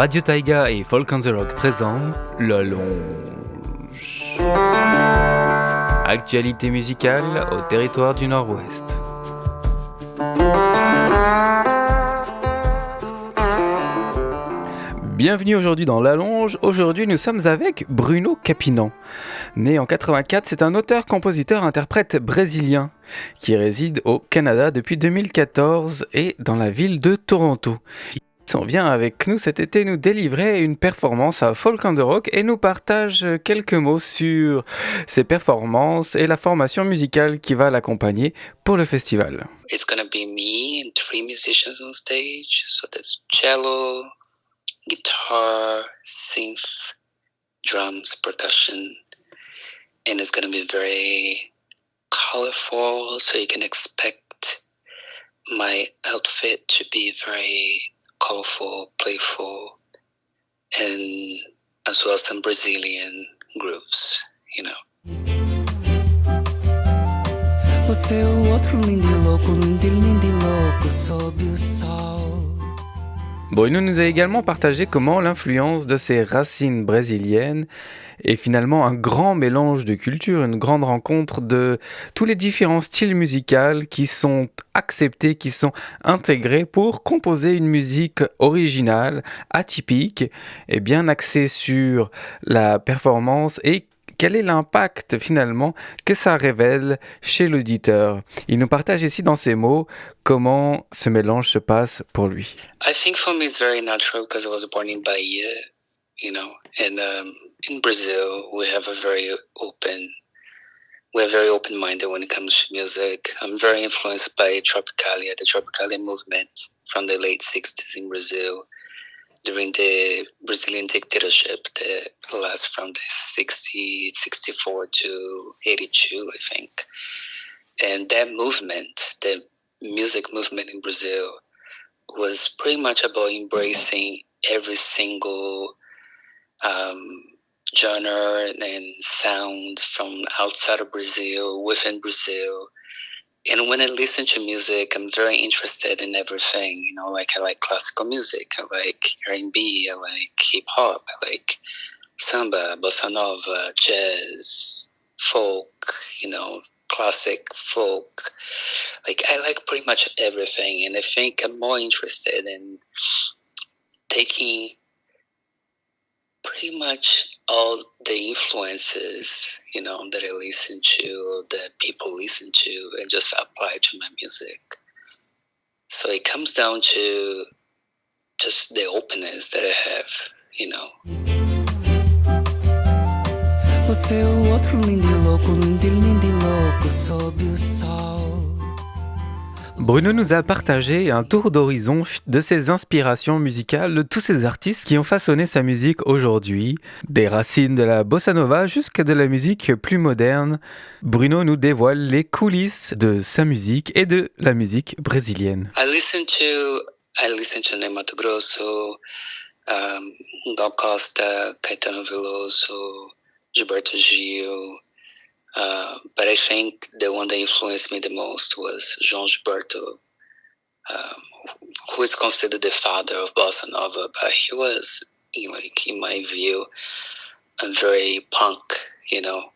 Radio Taïga et Folk on the Rock présentent La Longe. Actualité musicale au Territoire du Nord-Ouest. Bienvenue aujourd'hui dans La Longe. Aujourd'hui, nous sommes avec Bruno Capinan. Né en 84, c'est un auteur-compositeur-interprète brésilien qui réside au Canada depuis 2014 et dans la ville de Toronto. Il vient avec nous cet été nous délivrer une performance à Folk on the Rock et nous partage quelques mots sur ses performances et la formation musicale qui va l'accompagner pour le festival. It's gonna be me and 3 musicians on stage. So that's cello, guitar, synth, drums, percussion, and it's gonna be very colorful. So you can expect my outfit to be very colorful, playful, and as well as some Brazilian grooves, you know. Você é o outro lindo e louco sob o sol. Bruno nous a également partagé comment l'influence de ses racines brésiliennes est finalement un grand mélange de cultures, une grande rencontre de tous les différents styles musicaux qui sont acceptés, qui sont intégrés pour composer une musique originale, atypique et bien axée sur la performance et quel est l'impact finalement que ça révèle chez l'auditeur. Il nous partage ici dans ses mots comment ce mélange se passe pour lui. I think for me it's very natural because I was born in Bahia, you know, and in Brazil we have very open-minded when it comes to music. I'm very influenced by Tropicalia, the Tropicalia movement from the late 60s in Brazil. During the Brazilian dictatorship that lasts from the 64 to 82, I think. And that movement, the music movement in Brazil, was pretty much about embracing every single genre and sound from outside of Brazil, within Brazil. And when I listen to music, I'm very interested in everything, you know, like I like classical music, I like R&B, I like hip hop, I like samba, bossa nova, jazz, folk, you know, classic folk. Like I like pretty much everything. And I think I'm more interested in taking pretty much all the influences, you know, that I listen to, that people listen to, and just apply to my music. So it comes down to just the openness that I have, you know. Você é o outro lindo e louco sob o sol. Bruno nous a partagé un tour d'horizon de ses inspirations musicales, de tous ces artistes qui ont façonné sa musique aujourd'hui, des racines de la bossa nova jusqu'à de la musique plus moderne. Bruno nous dévoile les coulisses de sa musique et de la musique brésilienne. I listen to Mato Grosso, Gal Costa, Caetano Veloso, Gilberto Gil. But I think the one that influenced me the most was João Gilberto, who is considered the father of bossa nova. But he was, in my view, a very punk, you know,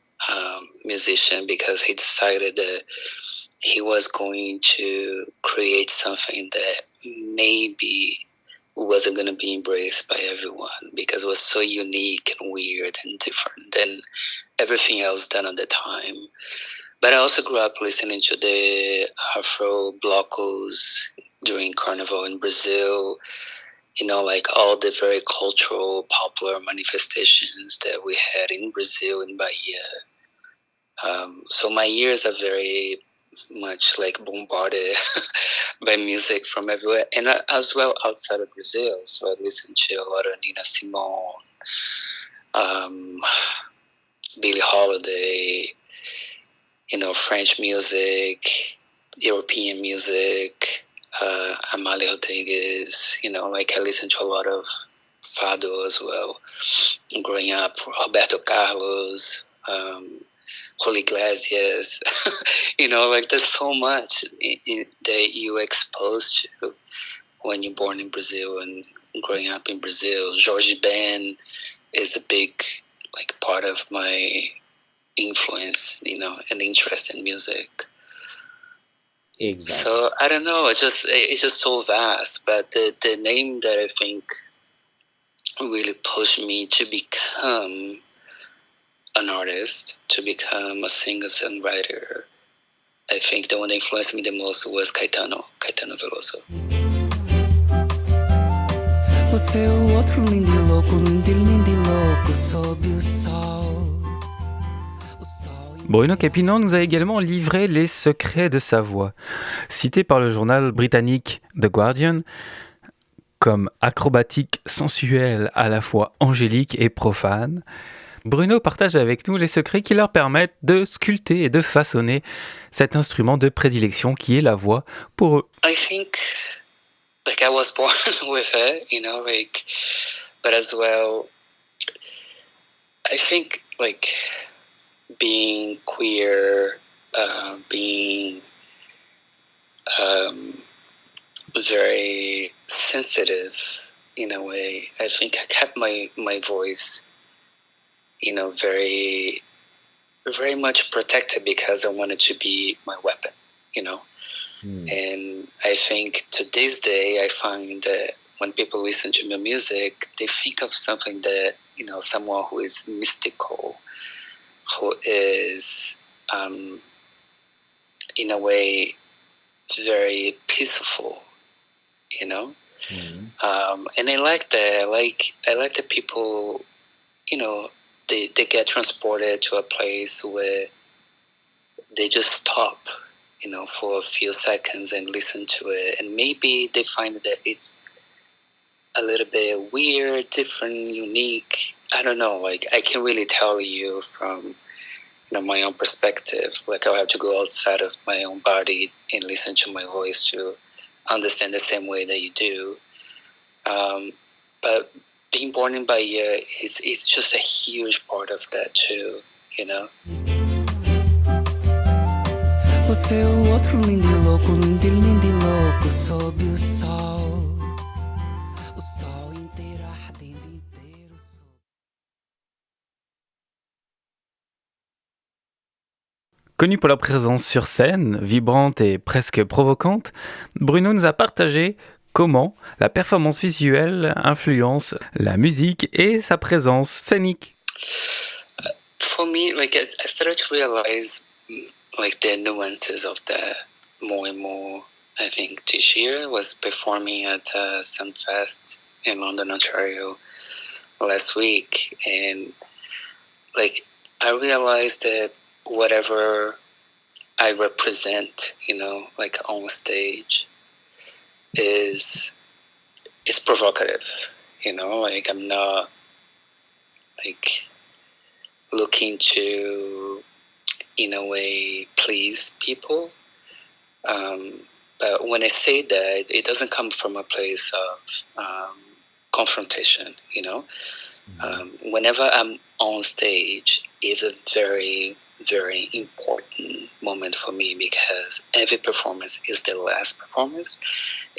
musician, because he decided that he was going to create something that maybe wasn't going to be embraced by everyone because it was so unique and weird and different than everything else done at the time. But I also grew up listening to the Afro blocos during Carnival in Brazil, you know, like all the very cultural, popular manifestations that we had in Brazil, in Bahia. So my ears are very much like bombarded by music from everywhere, and as well outside of Brazil. So I listen to a lot of Nina Simone, Billie Holiday, you know, French music, European music, Amália Rodrigues, you know, like I listen to a lot of Fado as well. Growing up, Roberto Carlos, Julio Iglesias, you know, like there's so much that you exposed to when you're born in Brazil and growing up in Brazil. Jorge Ben is a big part of my influence, and interest in music. Exactly. So I don't know. It's just so vast. But the name that I think really pushed me to become an artist, to become a singer-songwriter, I think the one that influenced me the most was Caetano Veloso. Você é o outro lindo e louco sob o sol. Bruno Capinan nous a également livré les secrets de sa voix. Cité par le journal britannique The Guardian comme acrobatique, sensuelle, à la fois angélique et profane, Bruno partage avec nous les secrets qui leur permettent de sculpter et de façonner cet instrument de prédilection qui est la voix pour eux. I think I was born with it, but as well, I think being queer, being very sensitive in a way, I think I kept my voice, very, very much protected because I wanted to be my weapon, And I think to this day, I find that when people listen to my music, they think of something that, someone who is mystical, who is, in a way, very peaceful, And I like that. I like that people, they get transported to a place where they just stop, for a few seconds and listen to it. And maybe they find that it's a little bit weird, different, unique. I don't know. I can't really tell you from, my own perspective. I'll have to go outside of my own body and listen to my voice to understand the same way that you do. But being born in Bahia, it's just a huge part of that too, Você é o outro lindo e louco sob o sol. O sol inteiro ardendo inteiro. Connu pour la présence sur scène, vibrante et presque provocante, Bruno nous a partagé comment la performance visuelle influence la musique et sa présence scénique. For me, I started to realize the nuances of that more and more. I think this year was performing at Sunfest in London, Ontario last week, and I realized that whatever I represent, on stage is provocative, I'm not looking to, in a way, please people. But when I say that, it doesn't come from a place of confrontation, Whenever I'm on stage, is a very, very important moment for me because every performance is the last performance.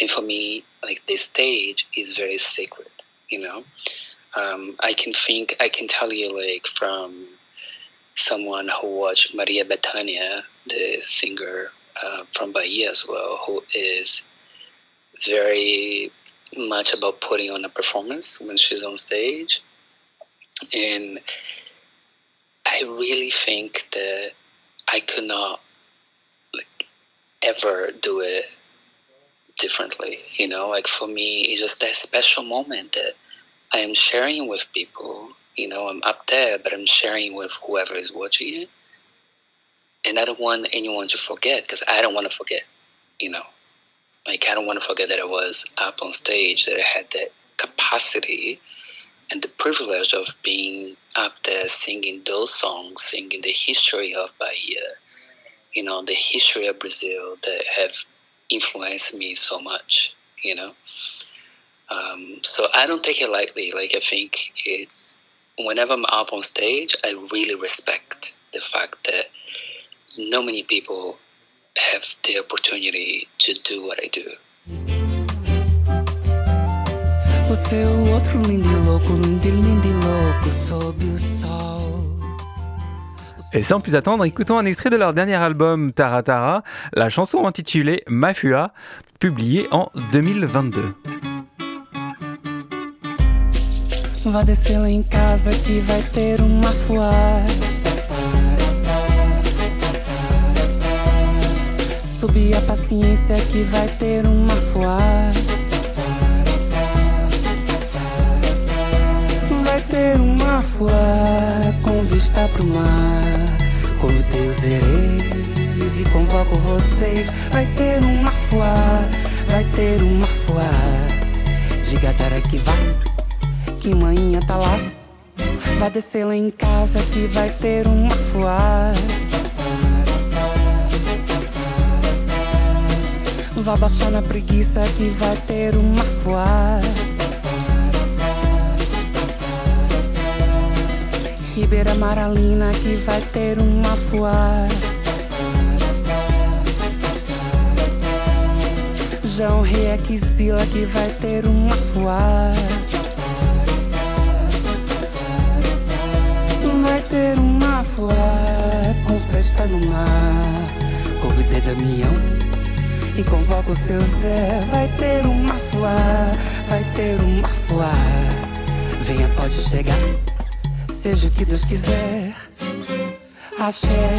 And for me, the stage is very sacred, I can tell you from someone who watched Maria Bethânia, the singer from Bahia as well, who is very much about putting on a performance when she's on stage. And I really think that I could not ever do it differently, for me, it's just that special moment that I am sharing with people. I'm up there, but I'm sharing with whoever is watching it. And I don't want anyone to forget because I don't want to forget, I don't want to forget that I was up on stage, that I had that capacity and the privilege of being up there singing those songs, singing the history of Bahia, the history of Brazil that have influenced me so much, So I don't take it lightly. I think it's, whenever I'm up on stage, I really respect the fact that not many people have the opportunity to do what I do. Você é o outro lindo e louco sob o sol. Et sans plus attendre, écoutons un extrait de leur dernier album Tara Tara, la chanson intitulée Mafua, publiée en 2022. Vá descer lá em casa que vai ter uma fuá. Subir a paciência que vai ter uma fuá. Vai ter uma fuá com vista pro mar. Convidei os hereis e convoco vocês. Vai ter uma fuá, vai ter uma fuá. Gigatara que vai, que manhinha tá lá. Vai descer lá em casa que vai ter uma fuá. Vai baixar na preguiça que vai ter uma fuá. Ribeira Maralina que vai ter uma fuá. João Requisila que vai ter uma fuá. Vai ter uma fuá com festa no mar. Convidei Damião e convoco o seu Zé. Vai ter uma fuá, vai ter uma fuá. Venha, pode chegar, seja o que Deus quiser. Axé,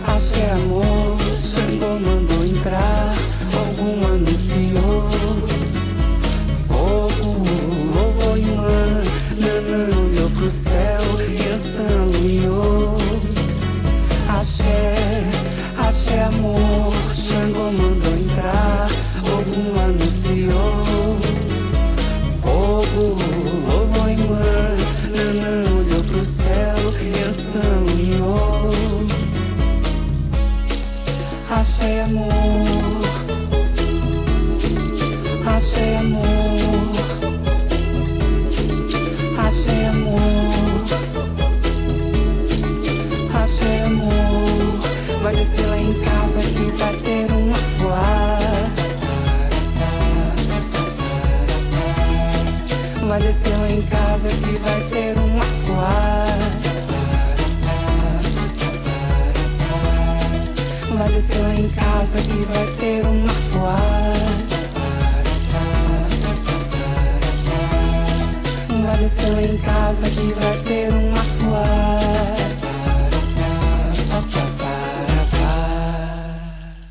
axé amor. Xangô mandou entrar, algum anunciou. Fogo, louvor e mãe. Nanã olhou pro céu e Ansan alumiou. Axé, axé amor. Xangô mandou entrar, algum anunciou. Fogo, louvor e mãe. Nanã olhou pro céu e Ansan alumiou. Axé amor. Axé amor. Axé amor, axé amor. Vai descer lá em casa que vai ter uma fuá. Vai descer lá em casa que vai ter uma fuá. Vai descer lá em casa que vai ter uma fuá. Vai descer lá em casa que vai ter uma fuá.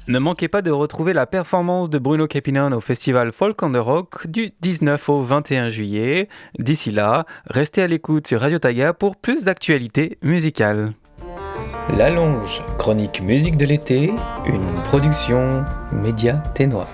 Ne manquez pas de retrouver la performance de Bruno Capinan au festival Folk on the Rock du 19 au 21 juillet. D'ici là, restez à l'écoute sur Radio Taïga pour plus d'actualités musicales. La Longe, chronique musique de l'été, une production média ténois.